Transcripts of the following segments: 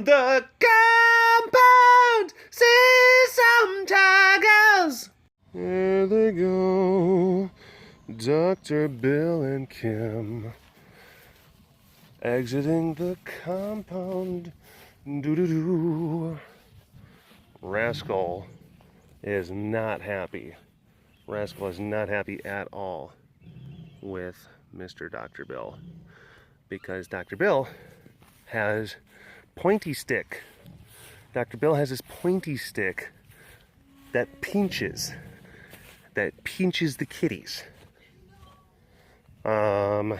on the compound. See some tigers. There they go. Dr. Bill and Kim. Exiting the compound. Doo-doo-doo. Rascal is not happy. Rascal is not happy at all with Mr. Dr. Bill, because Dr. Bill has pointy stick. Dr. Bill has his pointy stick that pinches the kitties. And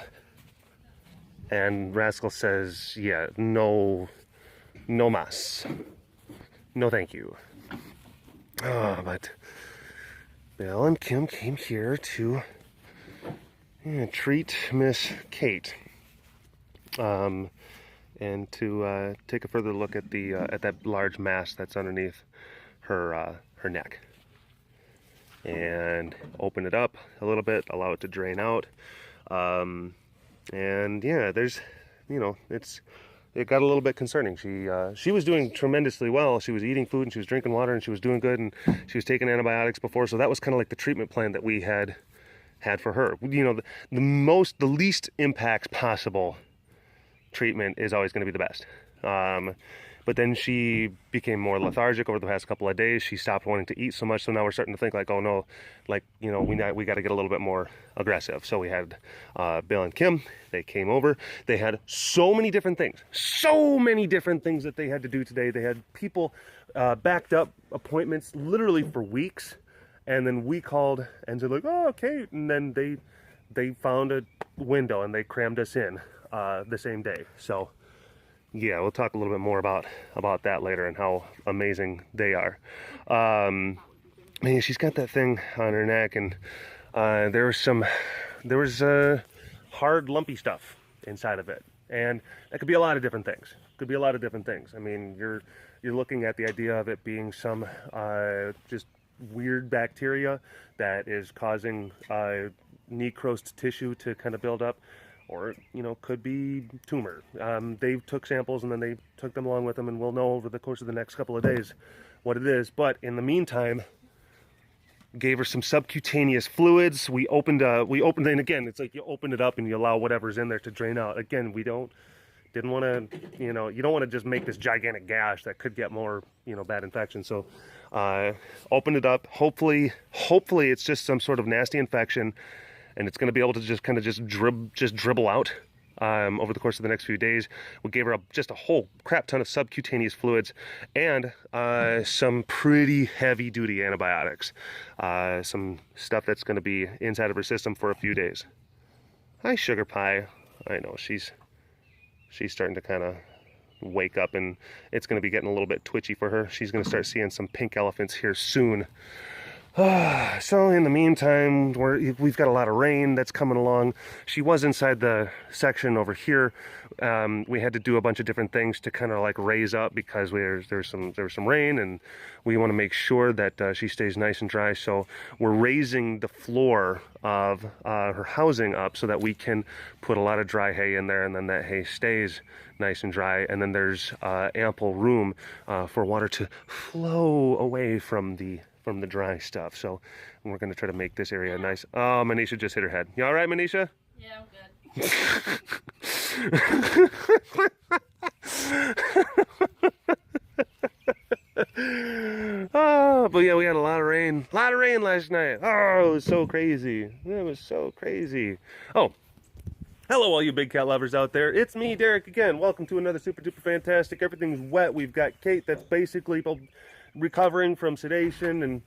Rascal says, yeah, no mas. No thank you. But Bill and Kim came here to treat Miss Kate. And to take a further look at that large mass that's underneath her neck. And open it up a little bit, allow it to drain out. And yeah, there's, it got a little bit concerning. She was doing tremendously well. She was eating food and she was drinking water and she was doing good, and she was taking antibiotics before. So that was kind of like the treatment plan that we had for her. The least impacts possible treatment is always going to be the best. But then she became more lethargic over the past couple of days. She stopped wanting to eat so much. So now we're starting to think like, oh no, like, we got to get a little bit more aggressive. So we had Bill and Kim. They came over. They had so many different things that they had to do today. They had people backed up appointments literally for weeks. And then we called and said like, oh, okay. And then they found a window and they crammed us in the same day. So yeah, we'll talk a little bit more about that later and how amazing they are. Man, she's got that thing on her neck, and there was hard, lumpy stuff inside of it, and that could be a lot of different things. I mean, you're looking at the idea of it being some just weird bacteria that is causing necrosed tissue to kind of build up. Or, could be tumor. They took samples and then they took them along with them, and we'll know over the course of the next couple of days what it is. But in the meantime, gave her some subcutaneous fluids. We opened, and again, it's like you open it up and you allow whatever's in there to drain out. Again, didn't want to, you don't want to just make this gigantic gash that could get more, bad infection. So, opened it up. Hopefully it's just some sort of nasty infection, and it's going to be able to just dribble out over the course of the next few days. We gave her just a whole crap ton of subcutaneous fluids and some pretty heavy duty antibiotics. Some stuff that's going to be inside of her system for a few days. Hi, Sugar Pie. I know she's starting to kind of wake up, and it's going to be getting a little bit twitchy for her. She's going to start seeing some pink elephants here soon. So in the meantime, we've got a lot of rain that's coming along. She was inside the section over here. We had to do a bunch of different things to kind of like raise up, because there's some rain, and we want to make sure that she stays nice and dry. So we're raising the floor of her housing up so that we can put a lot of dry hay in there, and then that hay stays nice and dry. And then there's ample room for water to flow away from the dry stuff. So we're going to try to make this area nice. Oh, Manisha just hit her head. You all right, Manisha? Yeah, I'm good. Oh, but yeah, we had a lot of rain last night. Oh, it was so crazy. It was so crazy. Oh, hello, all you big cat lovers out there. It's me, Derek, again. Welcome to another super duper fantastic. Everything's wet. We've got Kate that's basically recovering from sedation, and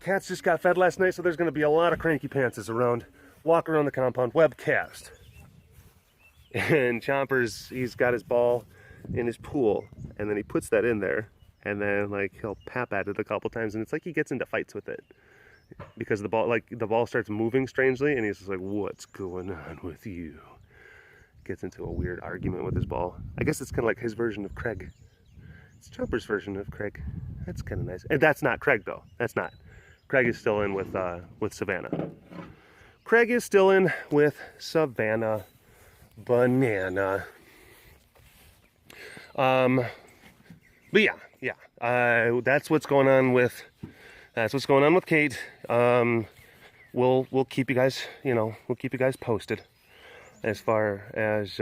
cats just got fed last night, so there's going to be a lot of cranky pantses around, walk around the compound, webcast. And Chompers, he's got his ball in his pool, and then he puts that in there, and then like he'll pap at it a couple times, and it's like he gets into fights with it because the ball starts moving strangely, and he's just like, what's going on with you? Gets into a weird argument with his ball. I guess it's kind of like his version of Craig. It's Chomper's version of Craig. That's kind of nice. And that's not Craig, though. That's not. Craig is still in with Savannah. Craig is still in with Savannah Banana. But yeah. That's what's going on with Kate. We'll keep you guys, we'll keep you guys posted as far as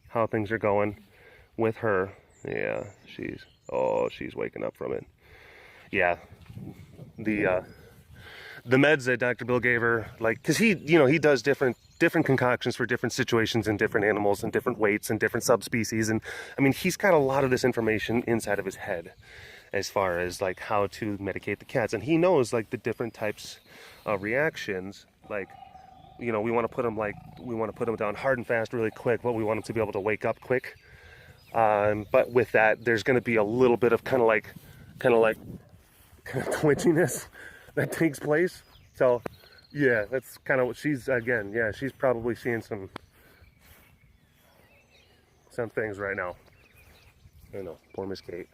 how things are going with her. Yeah, she's waking up from it. Yeah, the meds that Dr. Bill gave her, like, because he does different concoctions for different situations and different animals and different weights and different subspecies, and I mean, he's got a lot of this information inside of his head as far as like how to medicate the cats, and he knows like the different types of reactions. Like, we want to put them down hard and fast really quick, but we want them to be able to wake up quick. But with that, there's going to be a little bit of kind of twitchiness that takes place. So yeah, that's kind of what she's probably seeing some things right now. I know, poor Miss Kate.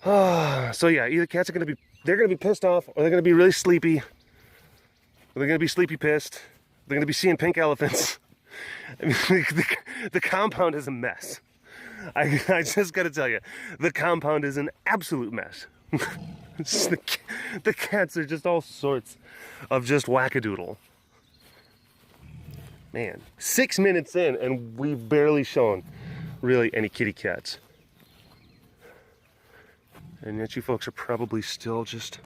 So yeah, either cats are gonna be pissed off, or they're gonna be really sleepy, or they're gonna be sleepy pissed. They're gonna be seeing pink elephants. I mean, the compound is a mess. I just gotta tell you, the compound is an absolute mess. The cats are just all sorts of just wackadoodle. Man, 6 minutes in and we've barely shown really any kitty cats. And yet you folks are probably still just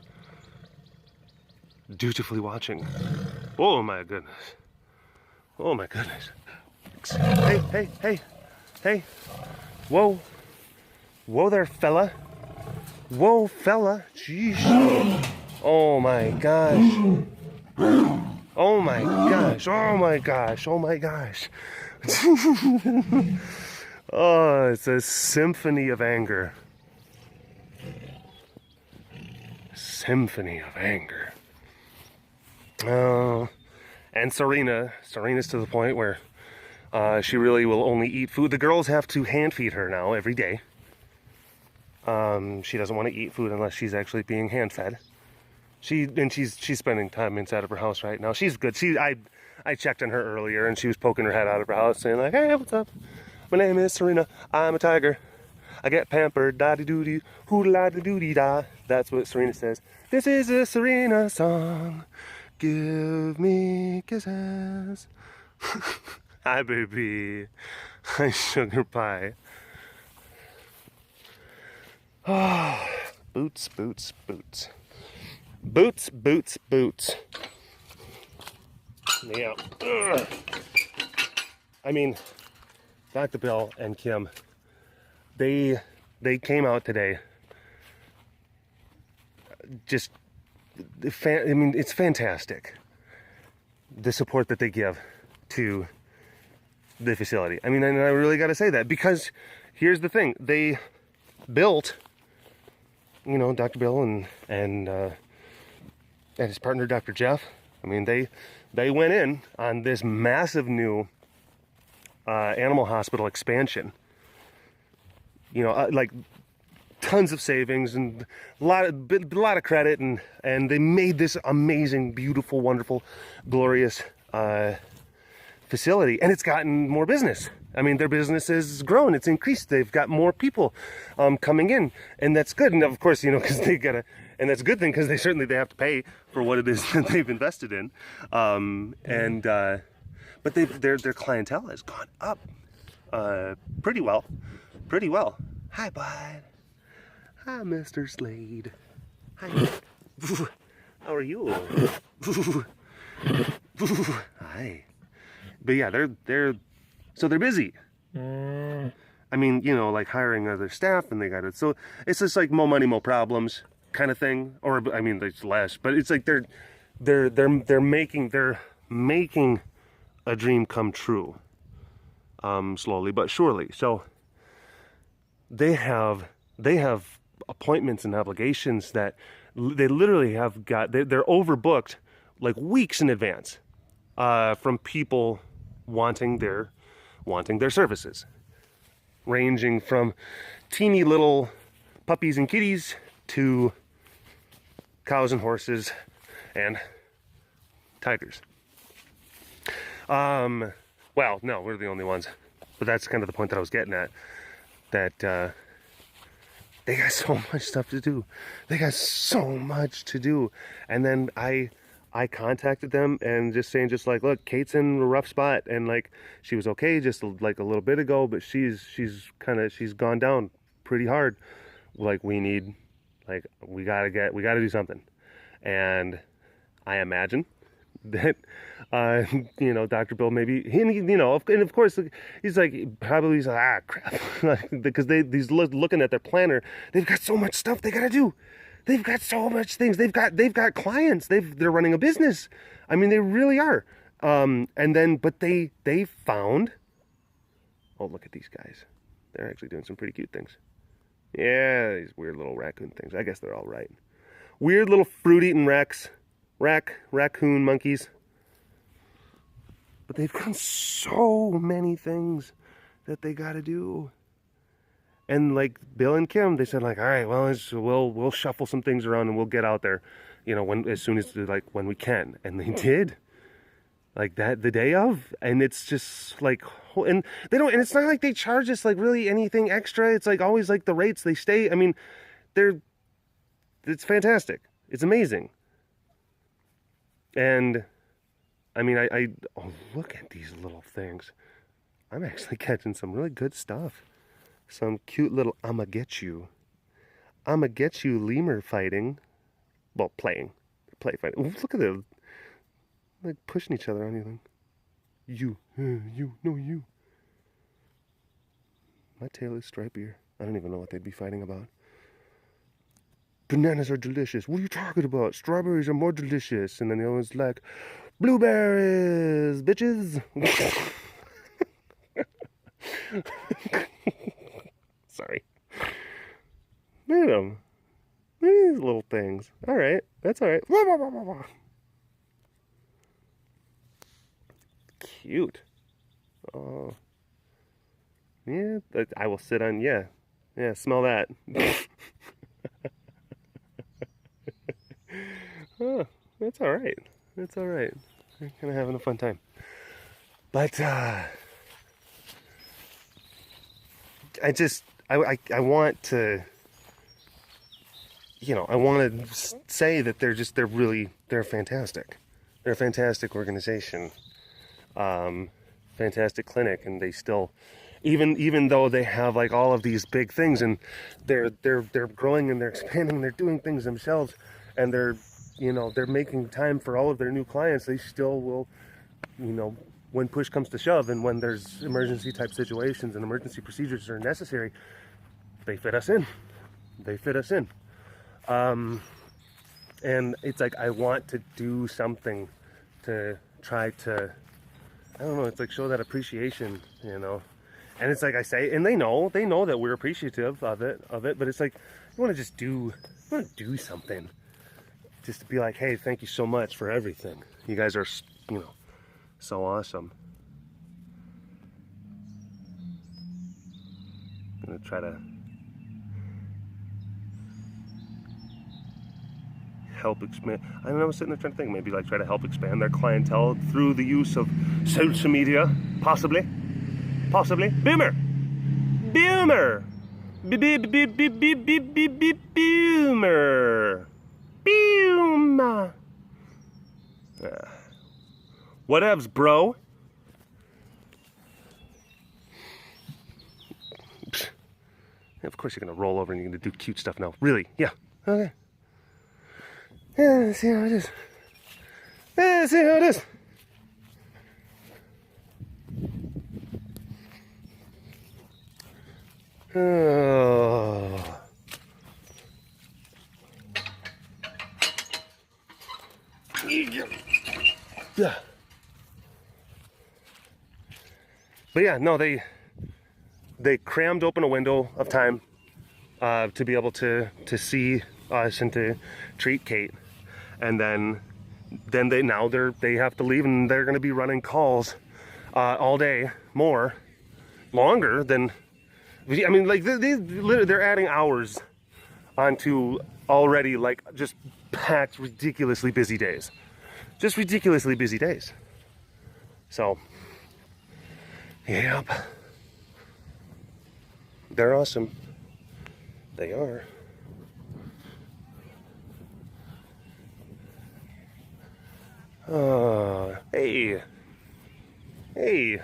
dutifully watching. Oh my goodness. Oh my goodness. Hey. Whoa. Whoa there, fella. Whoa, fella. Jeez. Oh my gosh. Oh my gosh. Oh my gosh. Oh my gosh. Oh, it's a symphony of anger. Symphony of anger. And Serena's to the point where she really will only eat food. The girls have to hand feed her now every day. She doesn't want to eat food unless she's actually being hand fed. She's spending time inside of her house right now. She's good. I checked on her earlier and she was poking her head out of her house saying like, "Hey, what's up? My name is Serena. I'm a tiger. I get pampered, da-de-doo-dee, hoo-la-de-doo-dee-da." That's what Serena says. This is a Serena song. Give me kisses. Hi, baby. Hi, sugar pie. Oh, boots. Yeah. Ugh. I mean, Dr. Bill and Kim, they came out today. It's fantastic, the support that they give to the facility. I mean, and I really got to say that, because here's the thing. They built, Dr. Bill and his partner, Dr. Jeff. I mean, they went in on this massive new animal hospital expansion. Like tons of savings and a lot of credit, and they made this amazing, beautiful, wonderful, glorious facility, and it's gotten more business. I mean, their business has grown, it's increased, they've got more people coming in, and that's good. And of course, because they gotta, and that's a good thing, because they have to pay for what it is that they've invested in. But their clientele has gone up pretty well. Hi, bud. Hi, Mr. Slade. Hi. How are you? Hi. But yeah, they're busy. I mean, like hiring other staff, and they got it. So it's just like more money, more problems kind of thing. Or I mean, it's less, but it's like they're making a dream come true. Slowly but surely. So they have appointments and obligations that they literally have got. They're overbooked like weeks in advance from people wanting their services, ranging from teeny little puppies and kitties to cows and horses and tigers. Well, no, we're the only ones, but that's kind of the point that I was getting at. that they got so much stuff to do. They got so much to do. And then I contacted them and just saying, just like, look, Kate's in a rough spot, and like she was okay just like a little bit ago, but she's gone down pretty hard. Like we gotta do something. And I imagine that you know, Dr. Bill maybe you know, and of course he's like ah crap, because he's looking at their planner. They've got so much stuff they gotta do. They've got so much things. They've got clients. They're running a business. I mean, they really are. And then but they found, oh, look at these guys. They're actually doing some pretty cute things. Yeah, these weird little raccoon things. I guess they're all right. Weird little fruit-eating raccoon monkeys. But they've got so many things that they got to do. And like Bill and Kim, they said like, all right, well, we'll shuffle some things around and we'll get out there, you know, as soon as when we can. And they did, like that the day of. And it's just like, and they don't, and it's not like they charge us like really anything extra. It's like always like the rates they stay. I mean, it's fantastic. It's amazing. And I mean, oh, look at these little things. I'm actually catching some really good stuff. Some cute little I'ma get you lemur fighting. Well, play fighting. Ooh, look at them. Like pushing each other on anything. You. My tail is stripier. I don't even know what they'd be fighting about. Bananas are delicious. What are you talking about? Strawberries are more delicious. And then the other one's like, blueberries, bitches. Sorry. Look at them. Look at these little things. All right. That's all right. Cute. Oh. Yeah. I will sit on. Yeah. Yeah. Smell that. Oh, that's all right. That's all right. We're kind of having a fun time. But I want to, you know, I want to say that they're fantastic. They're a fantastic organization, fantastic clinic, and they still, even though they have like all of these big things, and they're growing and they're expanding, they're doing things themselves, and they're making time for all of their new clients, they still will, you know, when push comes to shove and when there's emergency type situations and emergency procedures are necessary, they fit us in. And it's like, I want to do something to try to, I don't know, it's like show that appreciation, you know. And it's like I say, and they know that we're appreciative of it, but it's like, you want to just do something. Just to be like, hey, thank you so much for everything. You guys are, you know, so awesome. I'm gonna try to help expand. I don't know, I was sitting there trying to think, maybe like try to help expand their clientele through the use of social media, possibly. Boomer. Boomer. Whatevs, bro. Of course you're gonna roll over and you're gonna do cute stuff now. Really? Yeah. Okay. Yeah, let's see how it is. Let's see how it is. Oh. Yeah. But yeah, no, they crammed open a window of time to be able to see us and to treat Kate, and then they have to leave, and they're going to be running calls all day, longer than, I mean, like they're adding hours onto already like just packed, ridiculously busy days. So, yep. They're awesome. They are. Hey. Hey.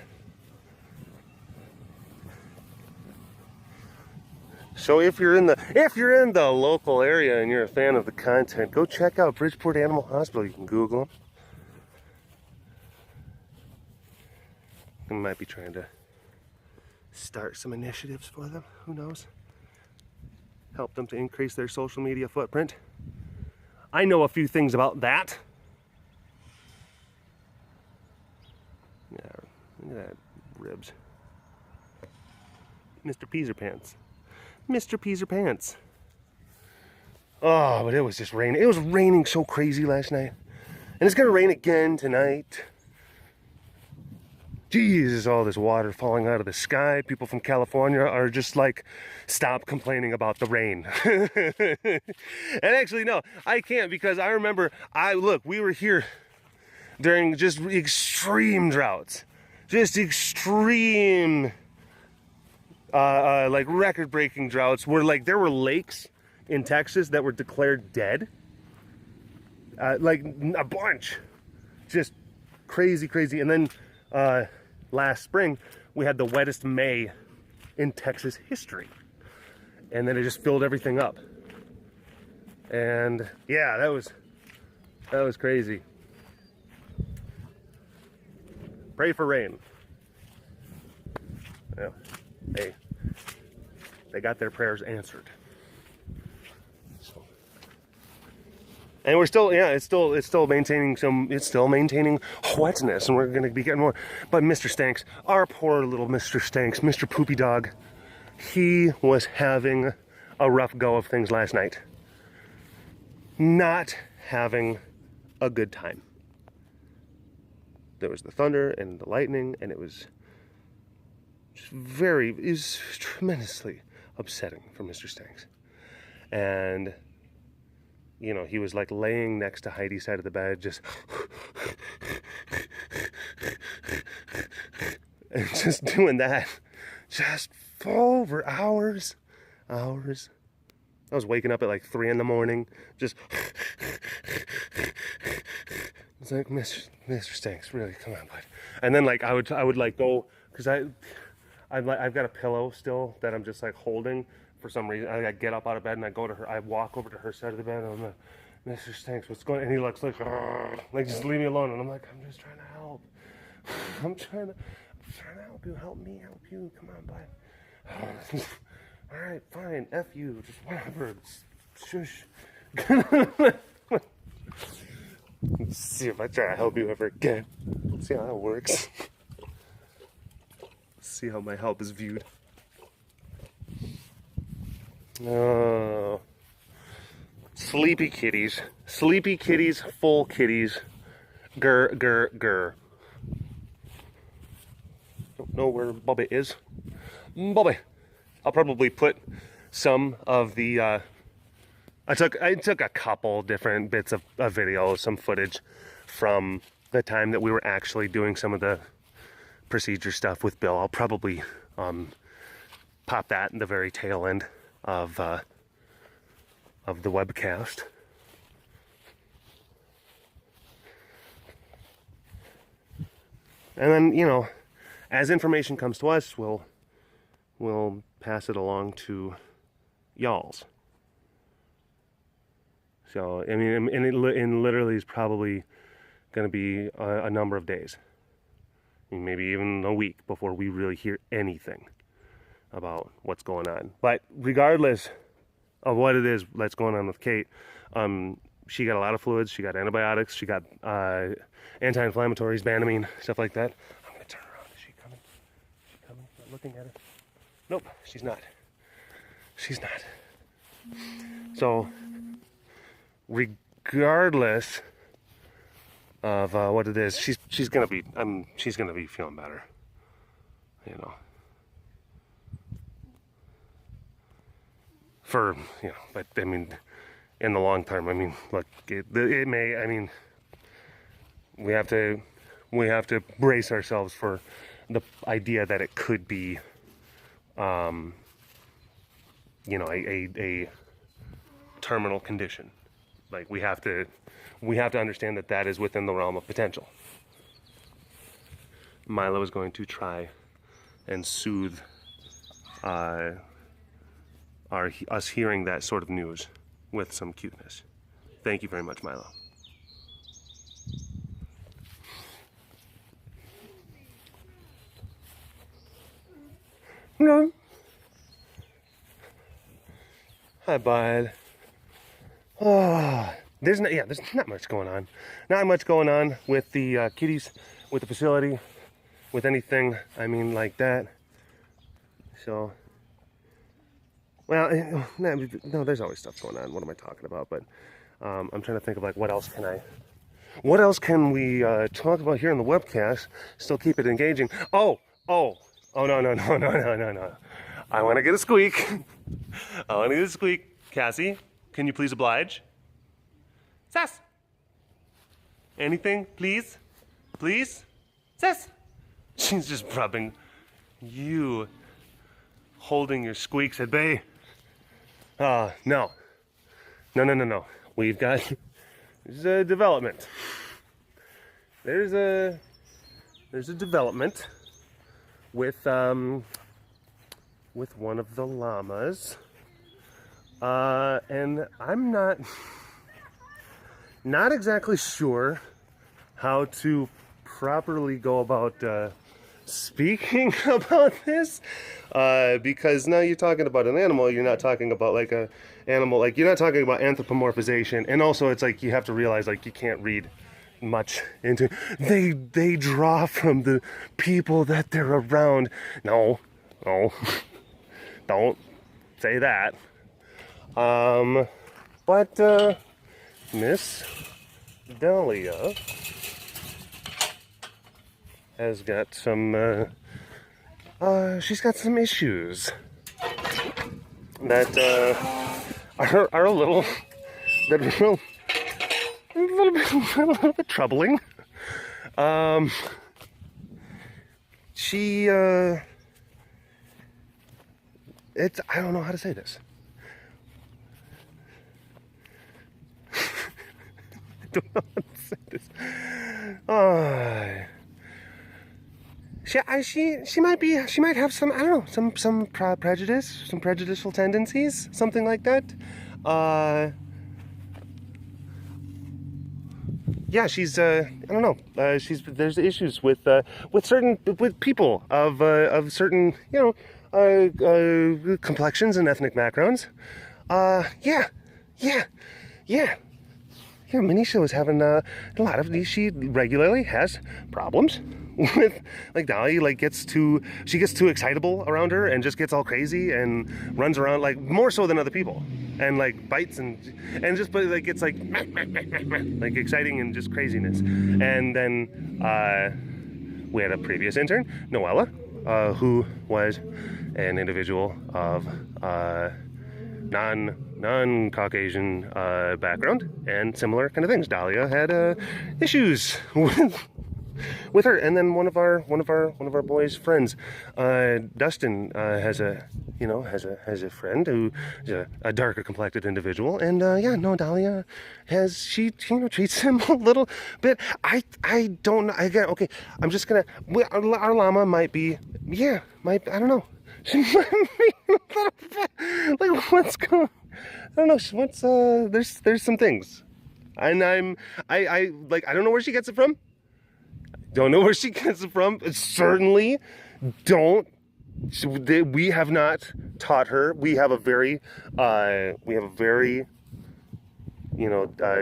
So if you're in the local area and you're a fan of the content, go check out Bridgeport Animal Hospital. You can Google them. I might be trying to start some initiatives for them. Who knows? Help them to increase their social media footprint. I know a few things about that. Yeah, look at that ribs. Mr. Peaser Pants. Mr. Peaser Pants. Oh, but it was just raining. It was raining so crazy last night. And it's going to rain again tonight. Jesus, all this water falling out of the sky. People from California are just like, stop complaining about the rain. And actually, no, I can't, because I remember, we were here during just extreme droughts. Just extreme, like record-breaking droughts where like there were lakes in Texas that were declared dead. Like a bunch. Just crazy, crazy. And then last spring, we had the wettest May in Texas history. And then it just filled everything up. And yeah, that was crazy. Pray for rain. Yeah. Hey, they got their prayers answered. So. And we're still, yeah, it's still maintaining wetness, and we're gonna be getting more. But Mr. Stanks, our poor little Mr. Stanks, Mr. Poopy Dog, he was having a rough go of things last night. Not having a good time. There was the thunder and the lightning, and it was tremendously upsetting for Mr. Stanks. And, you know, he was like laying next to Heidi's side of the bed, just, and just doing that, just over hours. I was waking up at like 3 in the morning, just, it's like, Mr. Stanks, really, come on, bud. And then like I would like go, because I've got a pillow still that I'm just like holding for some reason. I get up out of bed and I walk over to her side of the bed, and I'm like, Mr. Stanks, what's going on? And he looks like just leave me alone. And I'm like, I'm just trying to help. I'm trying to help you. Help me help you. Come on, bud. All right, fine. F you. Just whatever. Shush. Let's see if I try to help you ever again. Let's see how that works. Let's see how my help is viewed. Oh. Sleepy kitties. Sleepy kitties, full kitties. Grr, grr, grr. Don't know where Bobby is. Bobby. I'll probably put some of the, I took a couple different bits of video, some footage from the time that we were actually doing some of the procedure stuff with Bill. I'll probably pop that in the very tail end of the webcast. And then, you know, as information comes to us, we'll pass it along to y'all's. So, I mean, and it literally is probably going to be a number of days. I mean, maybe even a week before we really hear anything about what's going on. But regardless of what it is that's going on with Kate, she got a lot of fluids, she got antibiotics, she got anti-inflammatories, Banamine, stuff like that. I'm going to turn around. Is she coming? Is she coming? Not looking at her. Nope, she's not. She's not. So, regardless of what it is, she's gonna be feeling better. You know. For, you know, but I mean, in the long term, I mean, look, it may. I mean, we have to brace ourselves for the idea that it could be you know, a terminal condition. Like we have to understand that that is within the realm of potential. Milo is going to try and soothe us hearing that sort of news with some cuteness. Thank you very much, Milo. No. Hi, bud. Oh, there's not much going on. Not much going on with the kitties, with the facility, with anything. I mean, like that. So, well, no, there's always stuff going on. What am I talking about? But I'm trying to think of like what else can we talk about here in the webcast? Still keep it engaging. Oh, no. I want to get a squeak. Cassie, can you please oblige? Sass. Anything, please? Please? Sass. She's just rubbing you, holding your squeaks at bay. No. We've got, there's a development. There's a development with one of the llamas, and I'm not exactly sure how to properly go about speaking about this, because now you're talking about an animal, you're not talking about like a animal, like you're not talking about anthropomorphization, and also it's like you have to realize like you can't read much into they draw from the people that they're around. No, don't say that. But Miss Dahlia has got some she's got some issues that are a little bit troubling. She it's, I don't know how to say this. I don't know how to say this. She might have some, I don't know, some prejudice, some prejudicial tendencies, something like that. Yeah, she's I don't know. There's issues with people of certain, you know, complexions and ethnic backgrounds. Yeah. Manisha was having a lot of these. She regularly has problems with, like, Dolly, like, she gets too excitable around her and just gets all crazy and runs around, like, more so than other people, and like bites and just, but like it's like like exciting and just craziness. And then we had a previous intern, Noella, who was an individual of non-Caucasian background and similar kind of things. Dahlia had issues with her, and then one of our boys' friends, Dustin, has a friend who is a darker complected individual, and Dahlia she treats him a little bit. I don't know. Again, okay, I'm just gonna. Our llama might be, I don't know. She might be a little bit, like, what's going? I don't know. What's there's some things, and I don't know where she gets it from. Don't know where she gets it from. Certainly don't. We have not taught her. We have a very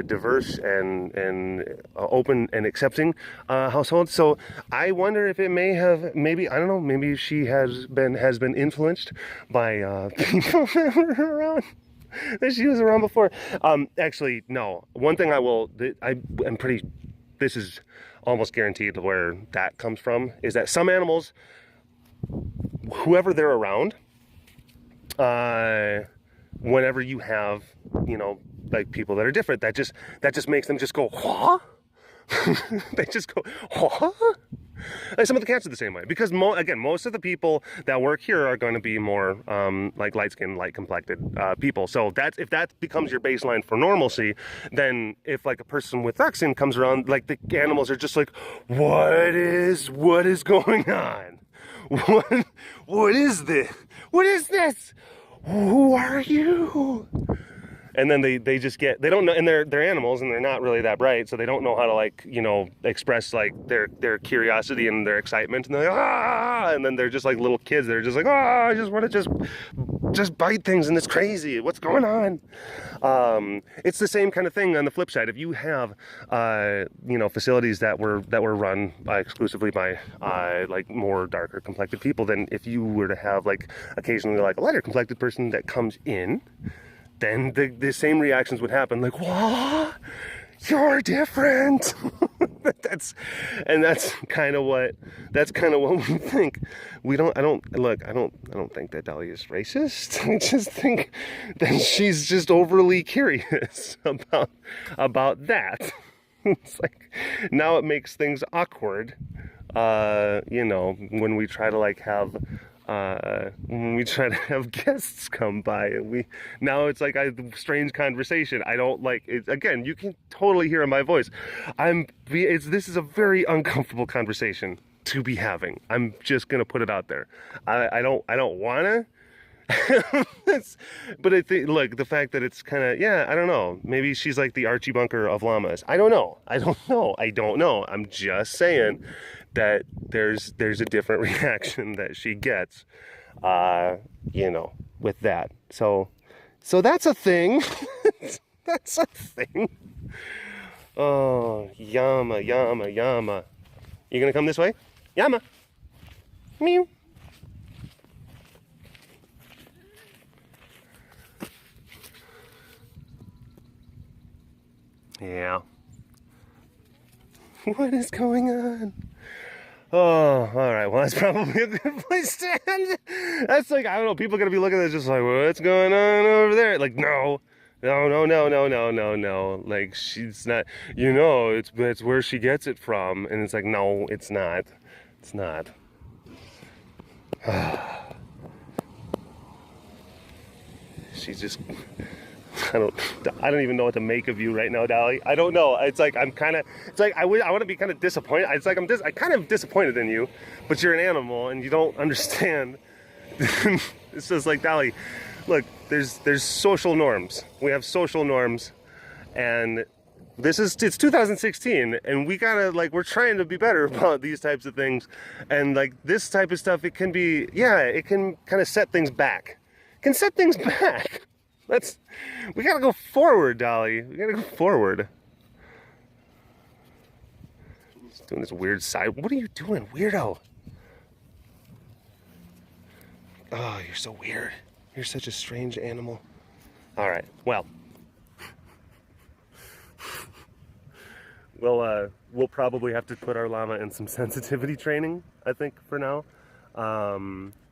diverse and open and accepting household. So I wonder if it maybe I don't know, maybe she has been influenced by people that were around, that she was around before. Actually, no. One thing I'm pretty, this is almost guaranteed where that comes from, is that some animals, whoever they're around, whenever you have, like, people that are different, that just makes them just go, "Huh?" They just go, "Huh?" And some of the cats are the same way, because again, most of the people that work here are going to be more like light-skinned, light-complected people. So if that becomes your baseline for normalcy, then if like a person with dark skin comes around, like the animals are just like, what is going on? What is this? What is this? Who are you? And then they don't know, and they're animals and they're not really that bright, so they don't know how to, like, you know, express like their curiosity and their excitement, and they're like, ah, and then they're just like little kids. They're just like, ah, I just want to just bite things, and it's crazy. What's going on? It's the same kind of thing on the flip side. If you have you know, facilities that were run exclusively by like more darker complected people, then if you were to have like occasionally like a lighter complected person that comes in, then the same reactions would happen, like, what? You're different. that's kind of what we think. I don't think that Dolly is racist. I just think that she's just overly curious about that. It's like, now it makes things awkward, you know, when we try to like have guests come by, and now it's like a strange conversation. I don't like it. Again, you can totally hear in my voice. This is a very uncomfortable conversation to be having. I'm just gonna put it out there. I don't wanna. But I think, look, the fact that it's kind of, yeah, I don't know. Maybe she's like the Archie Bunker of llamas. I don't know. I'm just saying that there's a different reaction that she gets, you know, with that. So that's a thing. That's a thing. Oh, Llama. You gonna come this way? Llama. Meow. Yeah. What is going on? Oh, all right. Well, that's probably a good place to end. That's like, I don't know. People are gonna be looking at this just like, what's going on over there? Like, no. Like, she's not. You know, it's where she gets it from, and it's like, no, it's not. It's not. She's just. I don't even know what to make of you right now, Dolly. I don't know. It's like I want to be kind of disappointed. It's like I'm kind of disappointed in you, but you're an animal and you don't understand. It's just like, Dolly, look, there's social norms. We have social norms, and it's 2016, and we gotta, like, we're trying to be better about these types of things, and like this type of stuff, it can kind of set things back. We gotta go forward, Dolly. We gotta go forward. Just doing this weird side. What are you doing, weirdo? Oh, you're so weird. You're such a strange animal. All right, well. We'll probably have to put our llama in some sensitivity training, I think, for now.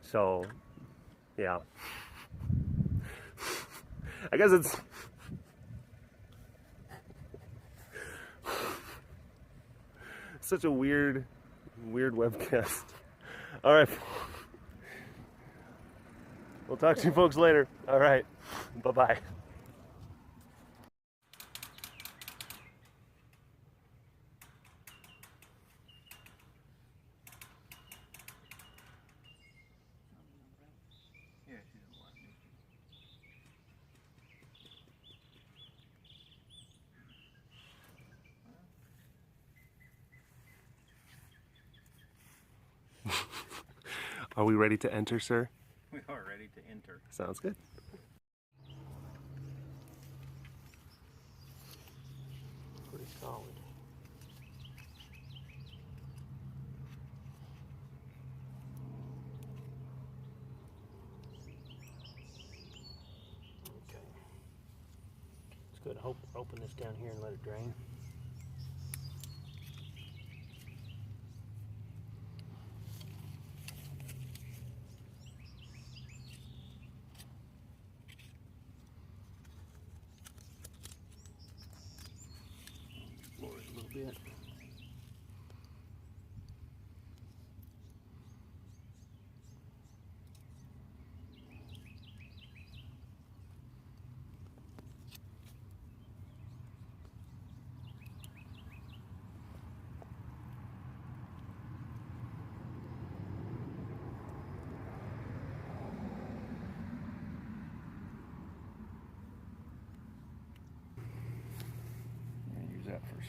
So, yeah. I guess it's such a weird webcast. All right. We'll talk to you folks later. All right. Bye-bye. Are we ready to enter, sir? We are ready to enter. Sounds good. Pretty solid. Okay. It's good. I'll open this down here and let it drain. Bit.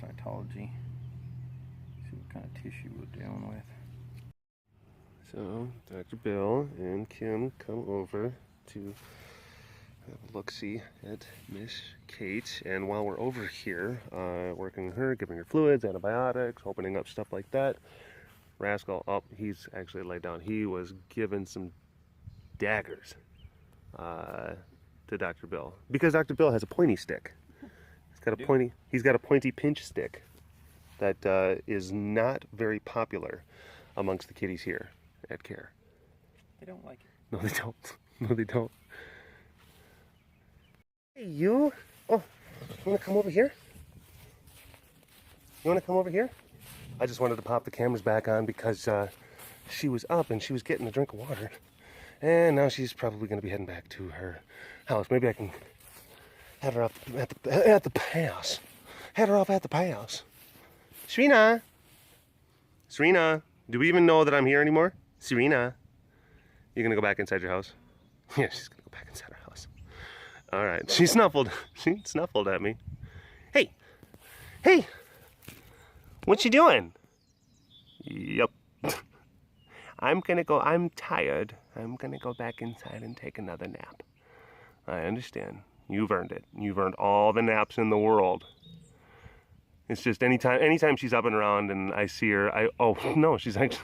cytology. See what kind of tissue we're dealing with. So Dr. Bill and Kim come over to have a look-see at Miss Kate, and while we're over here, working on her, giving her fluids, antibiotics, opening up stuff like that, Rascal, oh, he's actually laid down. He was given some daggers to Dr. Bill because Dr. Bill has a pointy stick. He's got a pointy pinch stick that is not very popular amongst the kitties here at Care. They don't like it. No, they don't. No, they don't. Hey, you. Oh, you want to come over here? You want to come over here? I just wanted to pop the cameras back on because she was up and she was getting a drink of water. And now she's probably going to be heading back to her house. Maybe I can have her off at the house. Head her off at the house. Serena. Serena. Do we even know that I'm here anymore? Serena. You going to go back inside your house? Yeah, she's going to go back inside her house. All right. She snuffled. She snuffled at me. Hey. Hey. What you doing? Yup. I'm tired. I'm gonna go back inside and take another nap. I understand. You've earned it. You've earned all the naps in the world. It's just anytime she's up and around and I see her, oh no, she's actually,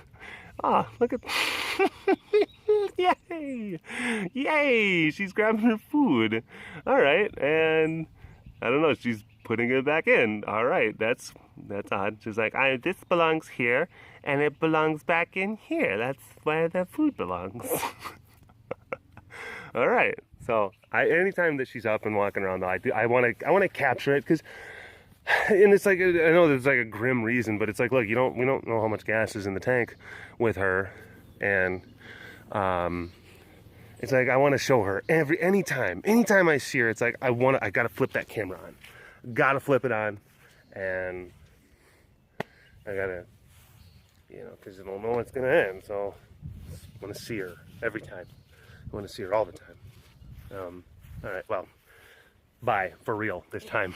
look at, yay! Yay! She's grabbing her food. All right, and I don't know, she's putting it back in. All right, that's odd. She's like, this belongs here, and it belongs back in here. That's where the food belongs. All right. So anytime that she's up and walking around, though, I want to capture it because, and it's like, I know there's like a grim reason, but it's like, look, we don't know how much gas is in the tank with her, and it's like I want to show her anytime I see her. It's like I gotta flip that camera on. Gotta flip it on, and I gotta, because I don't know when it's gonna end, so I want to see her every time. I want to see her all the time. All right, well, bye for real this time.